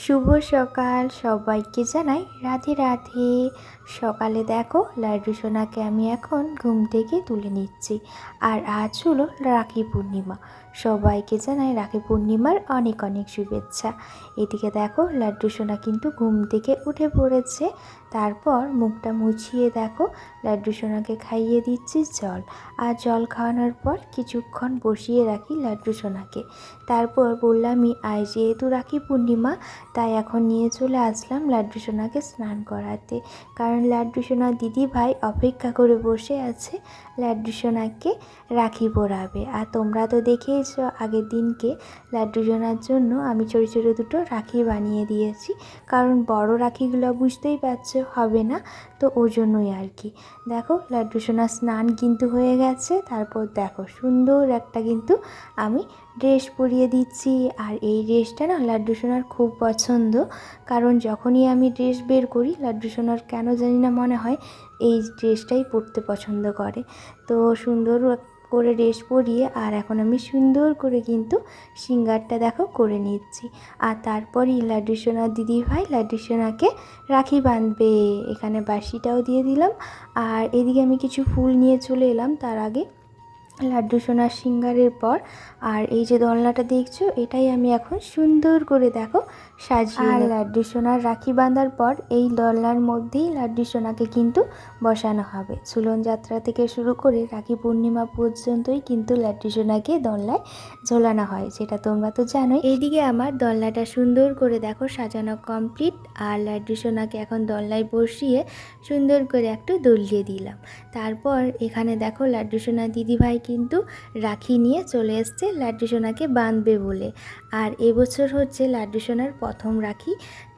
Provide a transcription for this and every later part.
শুভ সকাল সবাইকে জানাই রাধে রাধে। সকালে দেখো লাড্ডু সোনাকে আমি এখন ঘুম থেকে তুলে নিচ্ছি। আর আজ হলো রাখি পূর্ণিমা। সবাইকে জানাই রাখি পূর্ণিমার অনেক অনেক শুভেচ্ছা। এদিকে দেখো লাড্ডু সোনা কিন্তু ঘুম থেকে উঠে পড়েছে। তারপর মুখটা মুছিয়ে দেখো লাড্ডু সোনাকে খাইয়ে দিচ্ছি জল। আর জল খাওয়ানোর পর কিছুক্ষণ বসিয়ে রাখি লাড্ডু সোনাকে। তারপর বললামই আজ যেহেতু রাখি পূর্ণিমা, তাই এখন নিয়ে চলে আসলাম লাড্ডু সোনাকে স্নান করাতে। কারণ লাড্ডু সোনার দিদি ভাই অপেক্ষা করে বসে আছে লাড্ডু সোনাকে রাখি পরাবে। আর তোমরা তো দেখেইছো আগের দিনকে লাড্ডু সোনার জন্য আমি ছোটো ছোটো দুটো রাখি বানিয়ে দিয়েছি। কারণ বড় রাখিগুলো বুঝতেই পারছো হবে না, তো ওই জন্যই আর কি। দেখো লাড্ডু সোনার স্নান কিন্তু হয়ে গেছে। তারপর দেখো সুন্দর একটা কিন্তু আমি ড্রেস পরিয়ে দিচ্ছি। আর এই ড্রেসটা না লাড্ডু সোনার খুব পছন্দ। কারণ যখনই আমি ড্রেস বের করি লাড্ডু সোনার কেন জানি না মনে হয় এই ড্রেসটাই পরতে পছন্দ করে। তো সুন্দর করে ড্রেস পরিয়ে আর এখন আমি সুন্দর করে কিন্তু সিঙ্গারটা দেখো করে নিচ্ছি। আর তারপরই লাড্ডু সোনার দিদি ভাই লাড্ডু সোনাকে রাখি বাঁধবে। এখানে বাঁশিটাও দিয়ে দিলাম। আর এদিকে আমি কিছু ফুল নিয়ে চলে এলাম তার আগে লাড্ডু সোনার সিঙ্গারের পর। আর এই যে দোলনাটা দেখছো এটাই আমি এখন সুন্দর করে দেখো সাজিয়ে। আর লাড্ডু সোনার রাখি বাঁধার পর এই দোলনার মধ্যেই লাড্ডু সোনাকে কিন্তু বসানো হবে। ঝুলন যাত্রা থেকে শুরু করে রাখি পূর্ণিমা পর্যন্তই কিন্তু লাড্ডু সোনাকে দোলনায় ঝোলানো হয়, যেটা তোমরা তো জানোই। এইদিকে আমার দোলনাটা সুন্দর করে দেখো সাজানো কমপ্লিট। আর লাড্ডু সোনাকে এখন দোলনায় বসিয়ে সুন্দর করে একটু দোলিয়ে দিলাম। তারপর এখানে দেখো লাড্ডু সোনার দিদিভাই কিন্তু রাখি নিয়ে চলে এসছে লাড্ডু সোনাকে বাঁধবে বলে। আর এবছর হচ্ছে লাড্ডু সোনার প্রথম রাখি।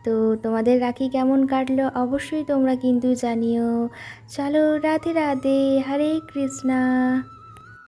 তো তোমাদের রাখি কেমন কাটলো অবশ্যই তোমরা কিন্তু জানিও। চলো রাধে রাধে, হরে কৃষ্ণা।